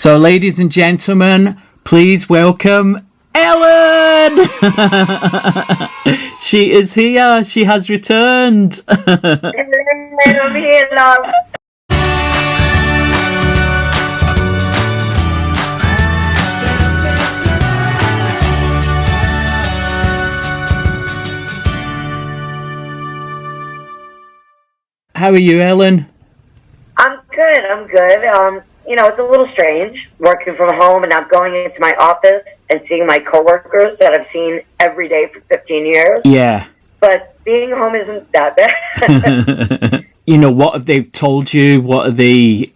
So, ladies and gentlemen, please welcome Ellen! She is here. She has returned. I'm here, love. How are you, Ellen? I'm good. It's a little strange working from home and not going into my office and seeing my coworkers that I've seen every day for 15 years. Yeah. But being home isn't that bad. What have they told you? What are they,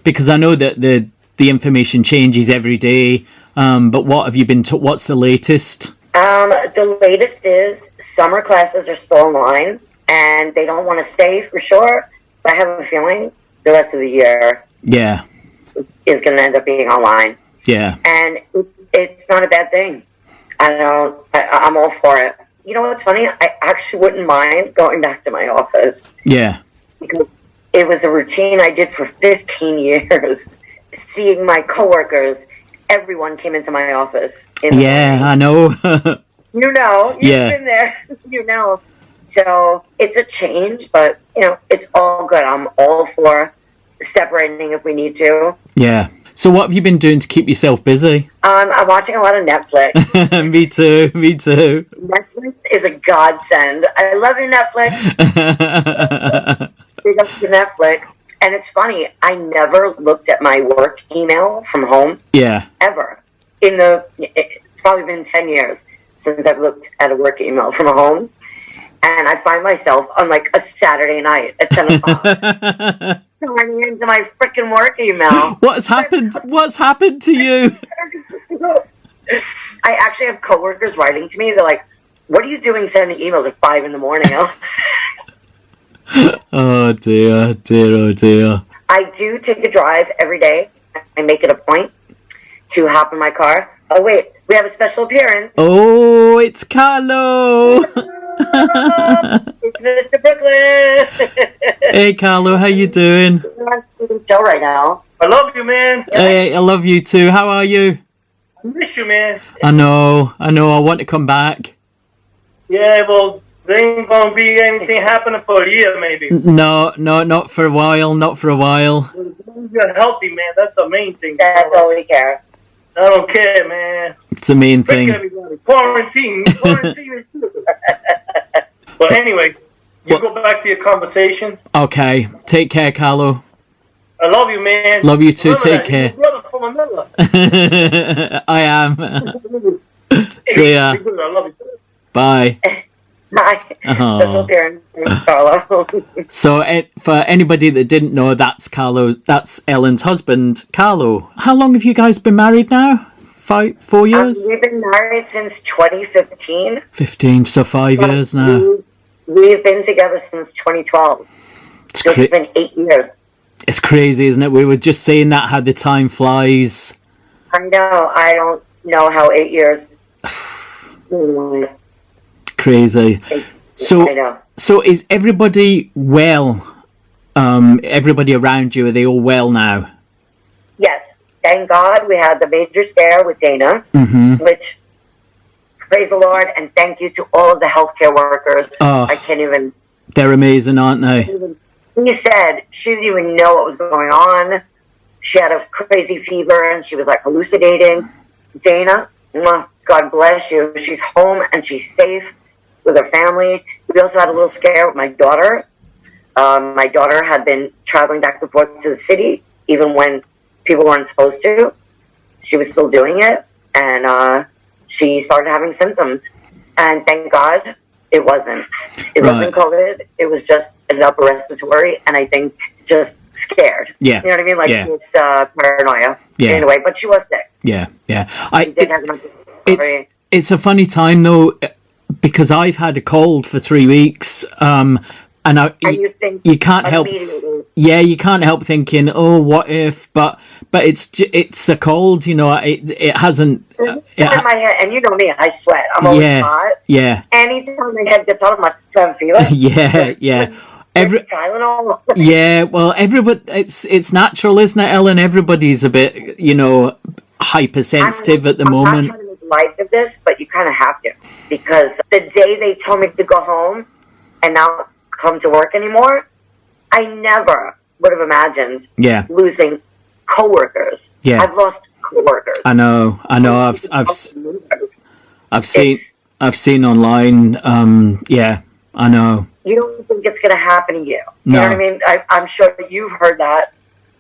because I know that the information changes every day, but what have you been what's the latest? The latest is summer classes are still online and they don't want to stay for sure, but I have a feeling the rest of the year is going to end up being online. Yeah. And it's not a bad thing. I'm all for it. You know what's funny? I actually wouldn't mind going back to my office. Yeah. Because it was a routine I did for 15 years. Seeing my coworkers, everyone came into my office. I know. You've been there. So it's a change, but, it's all good. I'm all for separating if we need to. Yeah. So what have you been doing to keep yourself busy? I'm watching a lot of Netflix. Me too. Netflix is a godsend. I love you, Netflix. Big up to Netflix. And it's funny, I never looked at my work email from home. Yeah. Ever. It's probably been 10 years since I've looked at a work email from home. And I find myself on like a Saturday night at 10 o'clock turning into my freaking work email. What's happened? What's happened to you? I actually have coworkers writing to me. They're like, what are you doing sending emails at 5 a.m? Oh dear. I do take a drive every day. I make it a point to hop in my car. Oh wait, we have a special appearance. Oh, it's Carlo. It's Mr. Brooklyn. Hey Carlo, how you doing? I'm on the show right now. I love you, man. Hey, I love you too. How are you? I miss you, man. I know. I want to come back. Yeah, well, there ain't gonna be anything happening for a year, maybe. No, not for a while. You're healthy, man. That's the main thing. That's all we care. I don't care, man. It's the main thing. Everybody. Quarantine is good. But anyway, go back to your conversation. Okay. Take care, Carlo. I love you, man. Love you too. Remember Take that. care. You're brother from Manila. I am. See ya. I love you. Bye. Hi. Special appearance, Carlo. So, for anybody that didn't know, that's Ellen's husband, Carlo. How long have you guys been married now? 4 years? We've been married since 2015. 15, so 5 years now. We've been together since 2012. So it's been 8 years. It's crazy, isn't it? We were just saying that, how the time flies. I know. I don't know how 8 years. Crazy. I know. So is everybody well? Everybody around you, are they all well now? Yes. Thank God we had the major scare with Dana, which, praise the Lord, and thank you to all of the healthcare workers. Oh, I can't even... They're amazing, aren't they? He said she didn't even know what was going on. She had a crazy fever and she was like hallucinating. Dana, God bless you. She's home and she's safe with her family. We also had a little scare with my daughter. My daughter had been traveling back and forth to the city, even when people weren't supposed to. She was still doing it, and she started having symptoms. And thank God it wasn't. It wasn't COVID. It was just an upper respiratory, and I think just scared. Yeah. You know what I mean? Like it's paranoia. Yeah. Anyway, but she was sick. Yeah. It's a funny time though, because I've had a cold for 3 weeks, and you can't help. Yeah, you can't help thinking, oh, what if? But it's a cold, it hasn't. In my head, and you know me, I sweat. I'm always hot. Yeah. Anytime my head gets hot, I'm like, fever. Yeah. Tylenol. Yeah, well, everybody, it's natural, isn't it, Ellen? Everybody's a bit, hypersensitive at the moment. I'm not trying to make light of this, but you kind of have to, because the day they told me to go home and not come to work anymore, I never would have imagined losing coworkers. Yeah, I've lost coworkers. I know. I've seen online. I know. You don't think it's going to happen to you. No. You know what I mean? I'm sure you've heard that.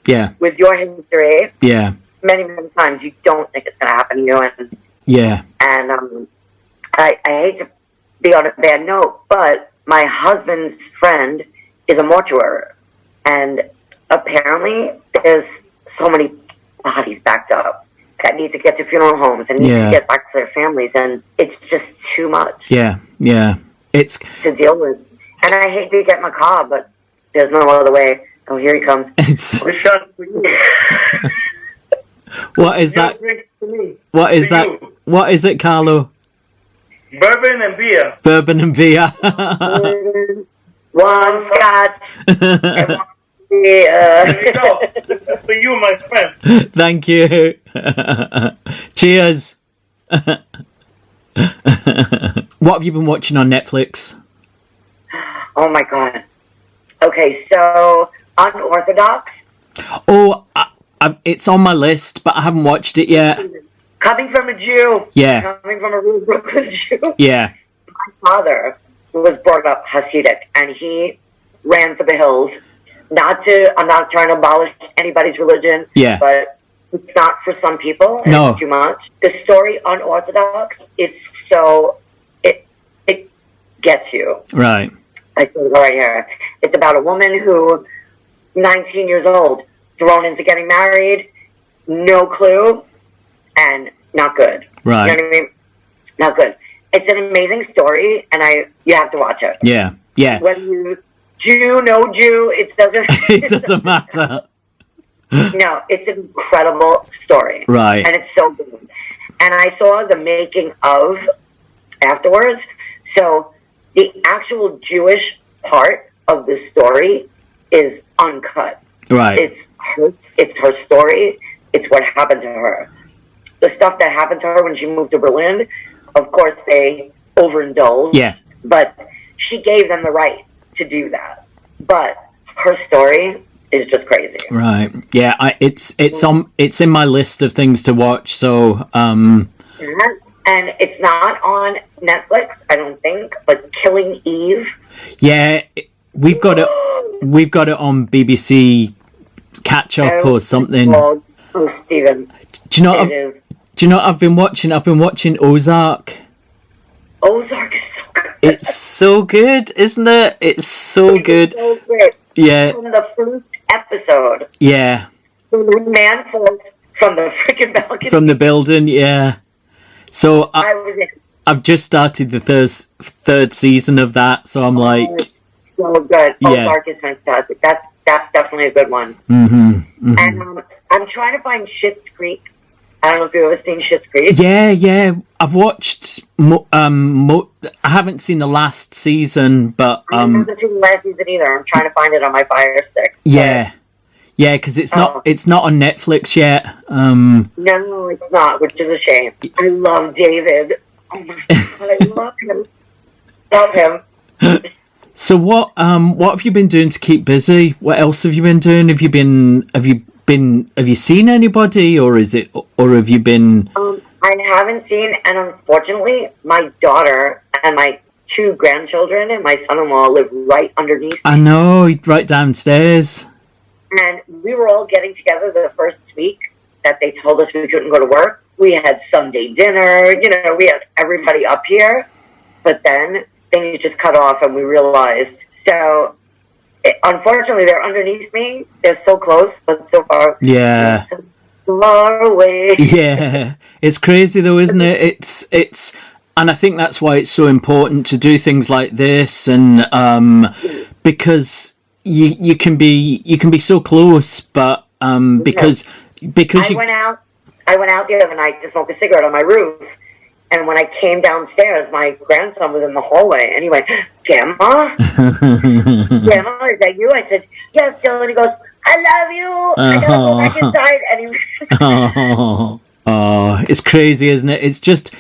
Yeah. With your history. Yeah. Many, many times you don't think it's going to happen to you. And, yeah. And I hate to be on a bad note, but my husband's friend is a mortuary. And apparently there's so many bodies backed up that need to get to funeral homes and need to get back to their families. And it's just too much. Yeah. It's to deal with. And I hate to get macabre, but there's no other way. Oh, here he comes. We're shot for you. What is that? What is that? You. What is it, Carlo? Bourbon and beer. Bourbon and beer. One scotch. And one beer. There you go. This is for you, my friend. Thank you. Cheers. What have you been watching on Netflix? Oh my god. Okay, so Unorthodox. Oh, it's on my list, but I haven't watched it yet. Coming from a Jew. Yeah. Coming from a real Brooklyn Jew. Yeah. My father was brought up Hasidic, and he ran for the hills. I'm not trying to abolish anybody's religion. Yeah. But it's not for some people. And No. It's too much. The story Unorthodox is so, it gets you. Right. I said it right here. It's about a woman who, 19 years old, thrown into getting married, no clue, and not good. Right. You know what I mean? Not good. It's an amazing story, and you have to watch it. Yeah. Whether you Jew, no Jew, it doesn't. It doesn't matter. No, it's an incredible story. Right. And it's so good. And I saw the making of afterwards. So the actual Jewish part of the story is uncut. Right. It's her story. It's what happened to her. The stuff that happened to her when she moved to Berlin, of course, they overindulged. Yeah. But she gave them the right to do that. But her story is just crazy. Right. Yeah. It's in my list of things to watch. So. And it's not on Netflix, I don't think. But Killing Eve. Yeah, we've got it. We've got it on BBC Catch Up or something. Oh, Stephen. Do you know? Do you know what I've been watching? I've been watching Ozark. Ozark is so good. It's so good, isn't it? It's so good. So great. Yeah. From the first episode. Yeah. The man falls from the freaking balcony. From the building, yeah. So I've just started the third season of that, so I'm like, so good. Ozark is fantastic. That's definitely a good one. Mm-hmm. And I'm trying to find Schitt's Creek. I don't know if you've ever seen Schitt's Creek. Yeah. I've watched. I haven't seen the last season, but I haven't seen the last season either. I'm trying to find it on my Fire Stick. Yeah, because it's not on Netflix yet. No, it's not, which is a shame. I love David. Oh my god, I love him. Love him. So what have you been doing to keep busy? What else have you been doing? Have you seen anybody, or have you been? I haven't seen, and unfortunately, my daughter and my 2 grandchildren and my son-in-law live right underneath. I know, right downstairs. And we were all getting together the first week that they told us we couldn't go to work. We had Sunday dinner, we had everybody up here, but then things just cut off, and we realized. So, unfortunately, they're underneath me. They're so close, but so far. Yeah. So far away. Yeah, it's crazy though, isn't it? It's, and I think that's why it's so important to do things like this, and because you can be so close, but because I went out the other night to smoke a cigarette on my roof, And when I came downstairs, my grandson was in the hallway, and he went, "Grandma, Grandma, is that you?" I said, "Yes, Dylan." He goes, "I love you. I gotta go back inside." And it's crazy, isn't it? It's just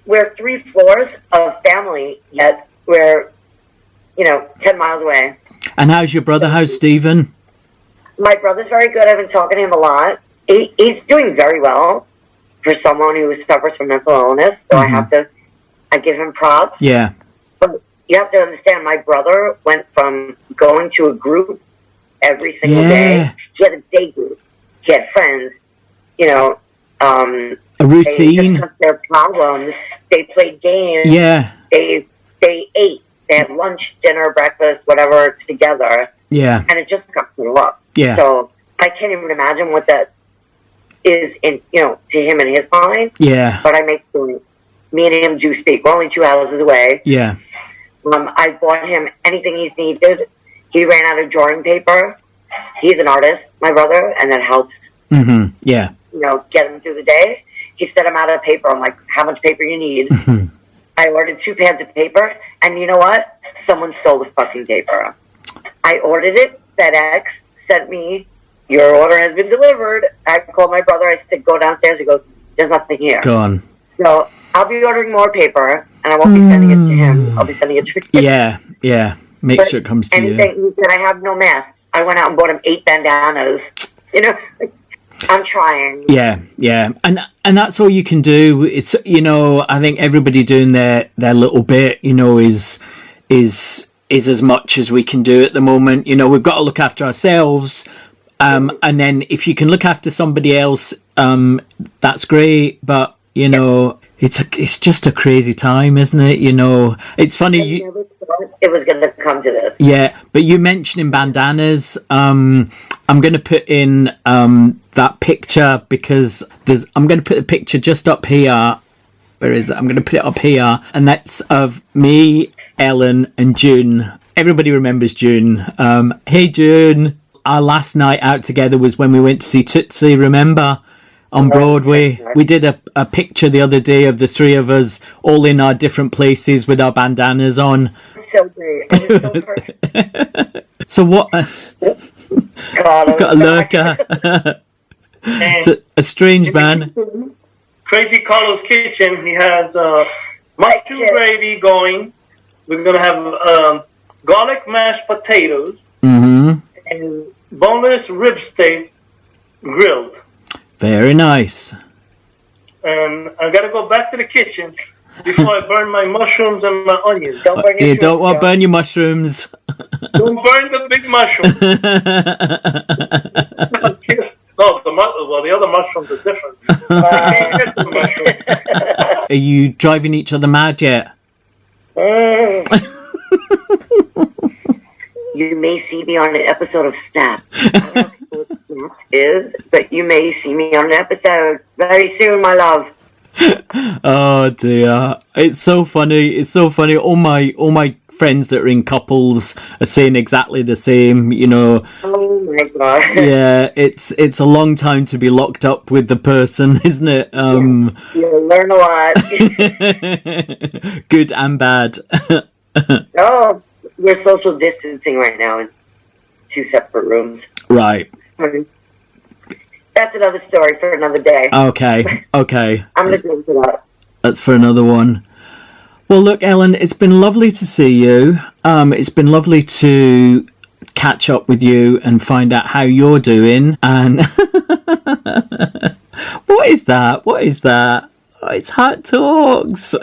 we're 3 floors of family, yet we're 10 miles away. And how's your brother? How's Stephen? My brother's very good. I've been talking to him a lot. He's doing very well for someone who suffers from mental illness. So I give him props. Yeah. But you have to understand, my brother went from going to a group every single day. He had a day group. He had friends. A routine. They discussed their problems. They played games. Yeah. They ate. They had lunch, dinner, breakfast, whatever, together. Yeah. And it just got through up. Yeah. So I can't even imagine what that is to him in his mind. Yeah. But I make sure me and him do speak. We're only 2 houses away. Yeah. I bought him anything he's needed. He ran out of drawing paper. He's an artist, my brother, and that helps. Mm-hmm. Yeah. Get him through the day. He said, "I'm out of paper." I'm like, "How much paper you need?" Mm-hmm. I ordered 2 pads of paper, and you know what? Someone stole the fucking paper. I ordered it. FedEx sent me, "Your order has been delivered." I called my brother. I said, "Go downstairs." He goes, "There's nothing here." Gone. So I'll be ordering more paper, and I won't be sending it to him. I'll be sending it to him. Yeah. Make sure it comes to you. He said, "I have no masks." I went out and bought him 8 bandanas. I'm trying. Yeah, and that's all you can do. It's I think everybody doing their little bit, is as much as we can do at the moment. We've got to look after ourselves, and then if you can look after somebody else, that's great. But it's just a crazy time, isn't it? It's funny. It was going to come to this. Yeah, but you mentioning bandanas. I'm going to put in that picture because I'm going to put the picture just up here. Where is it? I'm going to put it up here, and that's of me, Ellen, and June. Everybody remembers June. Hey, June. Our last night out together was when we went to see Tootsie. Remember? On Broadway. We did a picture the other day of the 3 of us all in our different places with our bandanas on. So great. It was so perfect. So what? God, got a lurker. It's a strange man. Crazy Carlos Kitchen. He has mushroom gravy going. We're gonna have garlic mashed potatoes and boneless rib steak grilled. Very nice. And I gotta go back to the kitchen before I burn my mushrooms and my onions. Don't burn your don't want to burn your mushrooms. Don't burn the big mushroom. No, the other mushrooms are different. Are you driving each other mad yet? You may see me on an episode of Snap. I don't know what Snap is, but you may see me on an episode very soon, my love. Oh dear, it's so funny. All my friends that are in couples are saying exactly the same. Oh my god. Yeah, it's a long time to be locked up with the person, isn't it? You'll learn a lot. Good and bad. Oh, we're social distancing right now in 2 separate rooms. Right. That's another story for another day. Okay. I'm going to go into that. That's for another one. Well, look, Ellen, it's been lovely to see you. It's been lovely to catch up with you and find out how you're doing. And what is that? Oh, it's Hart Talks.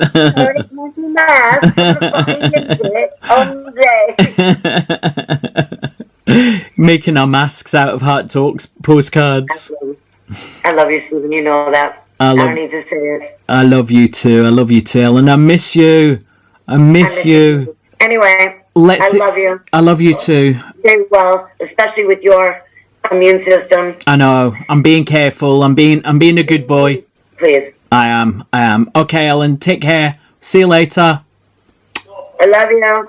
Making our masks out of Hart Talks postcards. I love you, Stephen. You know that. I don't need to say it. I love you too, Ellen. I miss you. I miss you. Anyway, I love you. I love you too. Very well, especially with your immune system. I know. I'm being careful. I'm being a good boy. Please. I am. Okay, Ellen. Take care. See you later. I love you.